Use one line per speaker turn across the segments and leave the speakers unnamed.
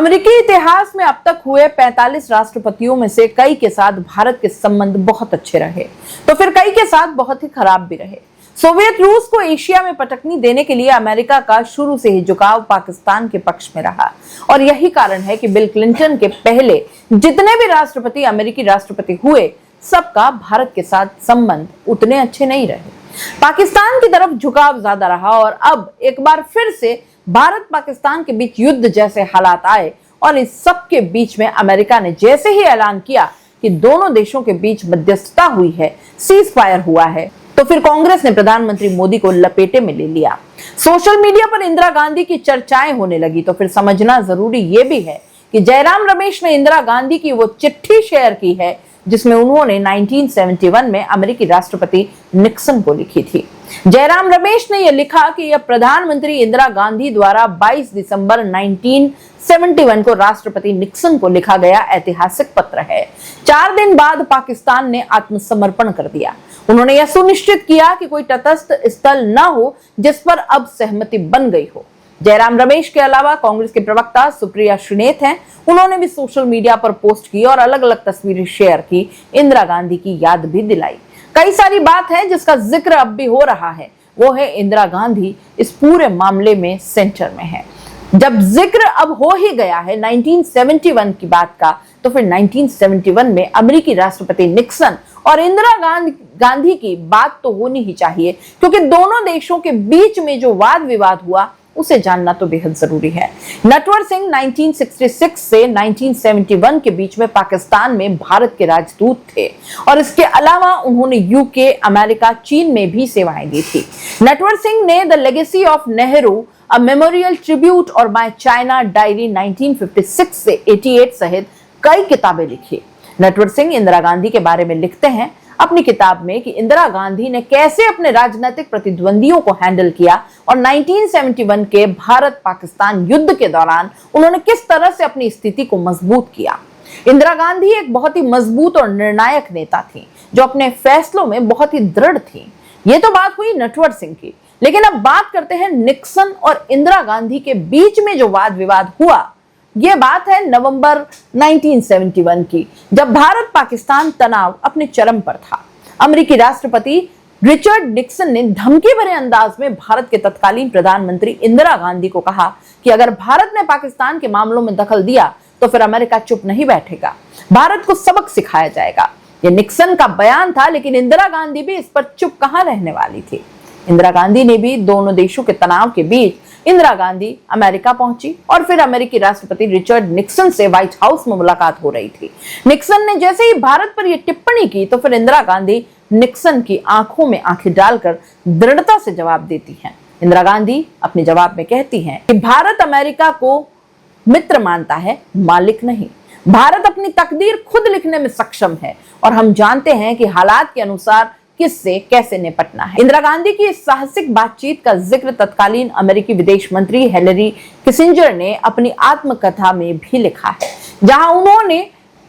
अमेरिकी इतिहास में अब तक हुए 45 राष्ट्रपतियों में से कई के साथ भारत के संबंध बहुत अच्छे रहे, तो फिर कई के साथ बहुत ही खराब भी रहे। सोवियत रूस को एशिया में पटकनी देने के लिए अमेरिका का शुरू से ही झुकाव पाकिस्तान के पक्ष में रहा, और यही कारण है कि बिल क्लिंटन के पहले जितने भी राष्ट्रपति अमेरिकी राष्ट्रपति हुए, सबका भारत के साथ संबंध उतने अच्छे नहीं रहे। पाकिस्तान की तरफ झुकाव ज्यादा रहा, और अब एक बार फिर से भारत पाकिस्तान के बीच युद्ध जैसे हालात आए, और इस सब के बीच में अमेरिका ने जैसे ही ऐलान किया कि दोनों देशों के बीच मध्यस्थता हुई है, सीज फायर हुआ है, तो फिर कांग्रेस ने प्रधानमंत्री मोदी को लपेटे में ले लिया। सोशल मीडिया पर इंदिरा गांधी की चर्चाएं होने लगी, तो फिर समझना जरूरी यह भी है कि जयराम रमेश ने इंदिरा गांधी की वो चिट्ठी शेयर की है जिसमें उन्होंने 1971 में अमेरिकी राष्ट्रपति निक्सन को लिखी थी। जयराम रमेश ने यह लिखा कि यह प्रधानमंत्री इंदिरा गांधी द्वारा 22 दिसंबर 1971 को राष्ट्रपति निक्सन को लिखा गया ऐतिहासिक पत्र है। 4 दिन बाद पाकिस्तान ने आत्मसमर्पण कर दिया। उन्होंने यह सुनिश्चित किया कि कोई तटस्थ स्थल न हो जिस पर अब सहमति बन गई हो। जयराम रमेश के अलावा कांग्रेस के प्रवक्ता सुप्रिया श्रीनेत हैं, उन्होंने भी सोशल मीडिया पर पोस्ट की और अलग अलग तस्वीरें शेयर की, इंदिरा गांधी की याद भी दिलाई। कई सारी बात है जिसका जिक्र अब भी हो रहा है, वो है इंदिरा गांधी इस पूरे मामले में सेंटर में है। जब जिक्र अब हो ही गया है 1971 की बात का, तो फिर 1971 में अमेरिकी राष्ट्रपति निक्सन और इंदिरा गांधी की बात तो होनी ही चाहिए, क्योंकि दोनों देशों के बीच में जो वाद विवाद हुआ उसे जानना तो बेहद जरूरी है। नटवर सिंह 1966 से 1971 के बीच में पाकिस्तान में भारत के राजदूत थे, और इसके अलावा उन्होंने यूके, अमेरिका, चीन में भी सेवाएं दी थी। नटवर सिंह ने the legacy of Nehru, a memorial tribute और माय चाइना डायरी 1956 से 88 सहित कई किताबें लिखी। नटवर सिंह इंदिरा गांधी के बारे में लिखते हैं अपनी किताब में कि इंदिरा गांधी ने कैसे अपने राजनीतिक प्रतिद्वंदियों को हैंडल किया, और 1971 के भारत पाकिस्तान युद्ध के दौरान उन्होंने किस तरह से अपनी स्थिति को मजबूत किया। इंदिरा गांधी एक बहुत ही मजबूत और निर्णायक नेता थी, जो अपने फैसलों में बहुत ही दृढ़ थी। ये तो बात हुई नटवर सिंह की, लेकिन अब बात करते हैं निक्सन और इंदिरा गांधी के बीच में जो वाद विवाद हुआ। यह बात है नवंबर 1971 की, जब भारत पाकिस्तान तनाव अपने चरम पर था। अमेरिकी राष्ट्रपति रिचर्ड निक्सन ने धमकी भरे अंदाज में भारत के तत्कालीन प्रधानमंत्री इंदिरा गांधी को कहा कि अगर भारत ने पाकिस्तान के मामलों में दखल दिया तो फिर अमेरिका चुप नहीं बैठेगा, भारत को सबक सिखाया जाएगा। यह निक्सन का बयान था, लेकिन इंदिरा गांधी भी इस पर चुप कहां रहने वाली थी। इंदिरा गांधी ने भी दोनों देशों के तनाव के बीच इंदिरा गांधी अमेरिका पहुंची, और फिर अमेरिकी राष्ट्रपति रिचर्ड निक्सन से व्हाइट हाउस में मुलाकात हो रही थी। निक्सन ने जैसे ही भारत पर यह टिप्पणी की, तो फिर इंदिरा गांधी निक्सन की आंखों में आंखें डालकर दृढ़ता से जवाब देती हैं। इंदिरा गांधी अपने जवाब में कहती हैं कि भारत अमेरिका को मित्र मानता है, मालिक नहीं। भारत अपनी तकदीर खुद लिखने में सक्षम है, और हम जानते हैं कि हालात के अनुसार किससे कैसे निपटना है। इंदिरा गांधी की इस साहसिक बातचीत का जिक्र तत्कालीन अमेरिकी विदेश मंत्री हेनरी किसिंजर ने अपनी आत्मकथा में भी लिखा है, जहां उन्होंने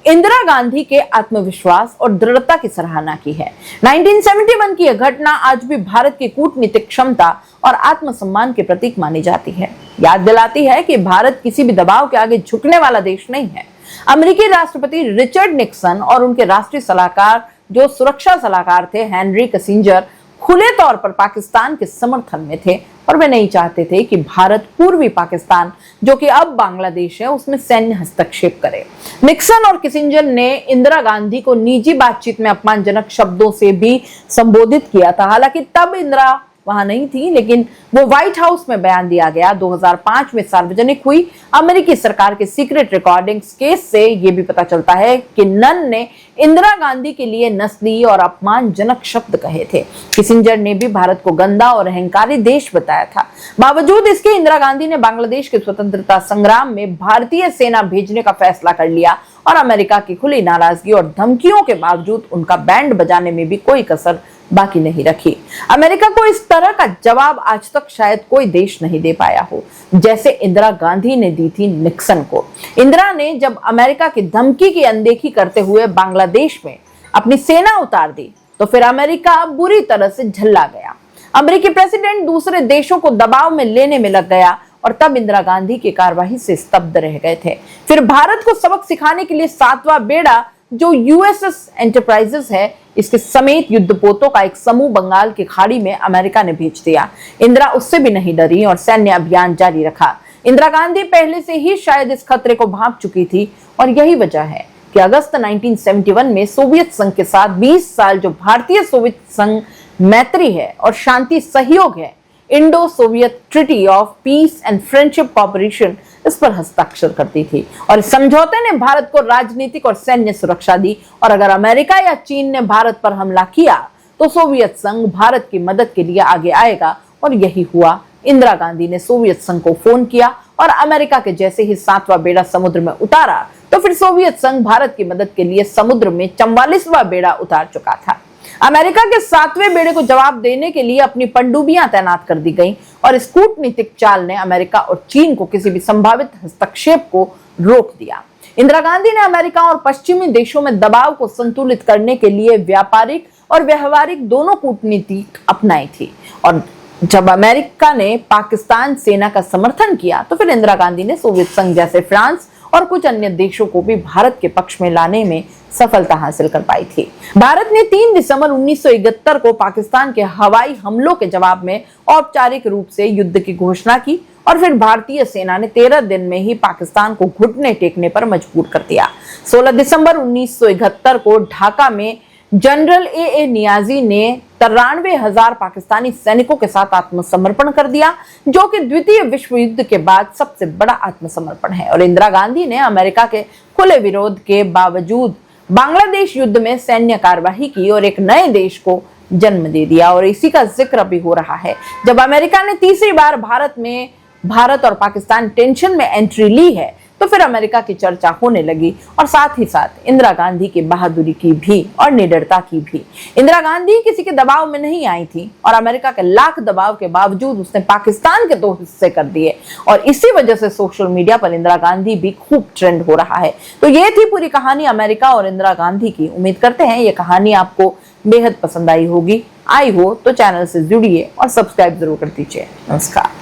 इंदिरा गांधी के आत्मविश्वास और दृढ़ता की सराहना की है। 1971 की यह घटना आज भी भारत की कूटनीतिक क्षमता और आत्मसम्मान के प्रतीक मानी जाती है। याद दिलाती है कि भारत किसी भी दबाव के आगे झुकने वाला देश नहीं है। अमेरिकी राष्ट्रपति रिचर्ड निक्सन और उनके राष्ट्रीय सलाहकार, जो सुरक्षा सलाहकार थे, हेनरी किसिंजर, खुले तौर पर पाकिस्तान के समर्थन में थे, और वे नहीं चाहते थे कि भारत पूर्वी पाकिस्तान, जो कि अब बांग्लादेश है, उसमें सैन्य हस्तक्षेप करे। निक्सन और किसिंजर ने इंदिरा गांधी को निजी बातचीत में अपमानजनक शब्दों से भी संबोधित किया था। हालांकि तब इंदिरा वहां नहीं थी, लेकिन वो व्हाइट हाउस में बयान दिया गया। 2005 में सार्वजनिक हुई अमेरिकी सरकार के सीक्रेट रिकॉर्डिंग्स केस से यह भी पता चलता है कि नन ने इंदिरा गांधी के लिए नस्ली और अपमानजनक शब्द कहे थे। किसिंजर ने भी भारत को गंदा और अहंकारी देश बताया था। बावजूद इसके इंदिरा गांधी ने बांग्लादेश के स्वतंत्रता संग्राम में भारतीय सेना भेजने का फैसला कर लिया, और अमेरिका की खुली नाराजगी और धमकियों के बावजूद उनका बैंड बजाने में भी कोई कसर बाकी नहीं रखी। अमेरिका को इस तरह का जवाब आज तक शायद कोई देश नहीं दे पाया हो, जैसे इंदिरा गांधी ने दी थी निक्सन को। इंदिरा ने जब अमेरिका की धमकी की अनदेखी करते हुए बांग्लादेश में अपनी सेना उतार दी, तो फिर अमेरिका बुरी तरह से झल्ला गया। अमेरिकी प्रेसिडेंट दूसरे देशों को दबाव में लेने में लग गया, और तब इंदिरा गांधी की कार्यवाही से स्तब्ध रह गए थे। फिर भारत को सबक सिखाने के लिए 7वां बेड़ा जो यूएसएस एंटरप्राइजेस है, इसके समेत युद्धपोतों का एक समूह बंगाल की खाड़ी में अमेरिका ने भेज दिया। इंदिरा उससे भी नहीं डरी और सैन्य अभियान जारी रखा। इंदिरा गांधी पहले से ही शायद इस खतरे को भांप चुकी थी और यही वजह है कि अगस्त 1971 में सोवियत संघ के साथ 20 साल जो भारतीय सोवियत संघ मैत्री है और शांति सहयोग है, Indo Soviet treaty of peace and friendship cooperation, इस पर हस्ताक्षर करती थी। और इस समझौते ने भारत को राजनीतिक और सैन्य सुरक्षा दी। और अगर अमेरिका या चीन ने भारत पर हमला किया तो सोवियत संघ भारत की मदद के लिए आगे आएगा, और यही हुआ। इंदिरा गांधी ने सोवियत संघ को फोन किया और अमेरिका के जैसे ही 7वां बेड़ा समुद्र में उतारा तो फिर सोवियत संघ भारत की मदद के लिए समुद्र में 44वां बेड़ा उतार चुका था। अमेरिका के 7वें बेड़े को जवाब देने के लिए अपनी पनडुब्बियां तैनात कर दी गईं और इस कूटनीतिक चाल ने अमेरिका और चीन को किसी भी संभावित हस्तक्षेप को रोक दिया। इंदिरा गांधी ने अमेरिका और पश्चिमी देशों में दबाव को संतुलित करने के लिए व्यापारिक और व्यवहारिक दोनों कूटनीति अपनाई थी। और जब अमेरिका ने पाकिस्तान सेना का समर्थन किया तो फिर इंदिरा गांधी ने सोवियत संघ जैसे फ्रांस और कुछ अन्य देशों को भी भारत के पक्ष में लाने में सफलता हासिल कर पाई थी। भारत ने 3 दिसंबर 1971 को पाकिस्तान के हवाई हमलों के जवाब में औपचारिक रूप से युद्ध की घोषणा की और फिर भारतीय सेना ने 13 दिन में ही पाकिस्तान को घुटने टेकने पर मजबूर कर दिया। 16 दिसंबर 1971 को ढाका में जनरल ए नियाजी ने 93,000 पाकिस्तानी सैनिकों के साथ आत्मसमर्पण कर दिया, जो कि द्वितीय विश्व युद्ध के बाद सबसे बड़ा आत्मसमर्पण है। और इंदिरा गांधी ने अमेरिका के खुले विरोध के बावजूद बांग्लादेश युद्ध में सैन्य कार्यवाही की और एक नए देश को जन्म दे दिया। और इसी का जिक्र अभी हो रहा है जब अमेरिका ने तीसरी बार भारत और पाकिस्तान टेंशन में एंट्री ली है तो फिर अमेरिका की चर्चा होने लगी और साथ ही साथ इंदिरा गांधी की बहादुरी की भी और निडरता की भी। इंदिरा गांधी किसी के दबाव में नहीं आई थी और अमेरिका के लाख दबाव के बावजूद उसने पाकिस्तान के 2 हिस्से कर दिए और इसी वजह से सोशल मीडिया पर इंदिरा गांधी भी खूब ट्रेंड हो रहा है। तो ये थी पूरी कहानी अमेरिका और इंदिरा गांधी की। उम्मीद करते हैं ये कहानी आपको बेहद पसंद आई होगी। आई हो तो चैनल से जुड़िए और सब्सक्राइब जरूर कर दीजिए। नमस्कार।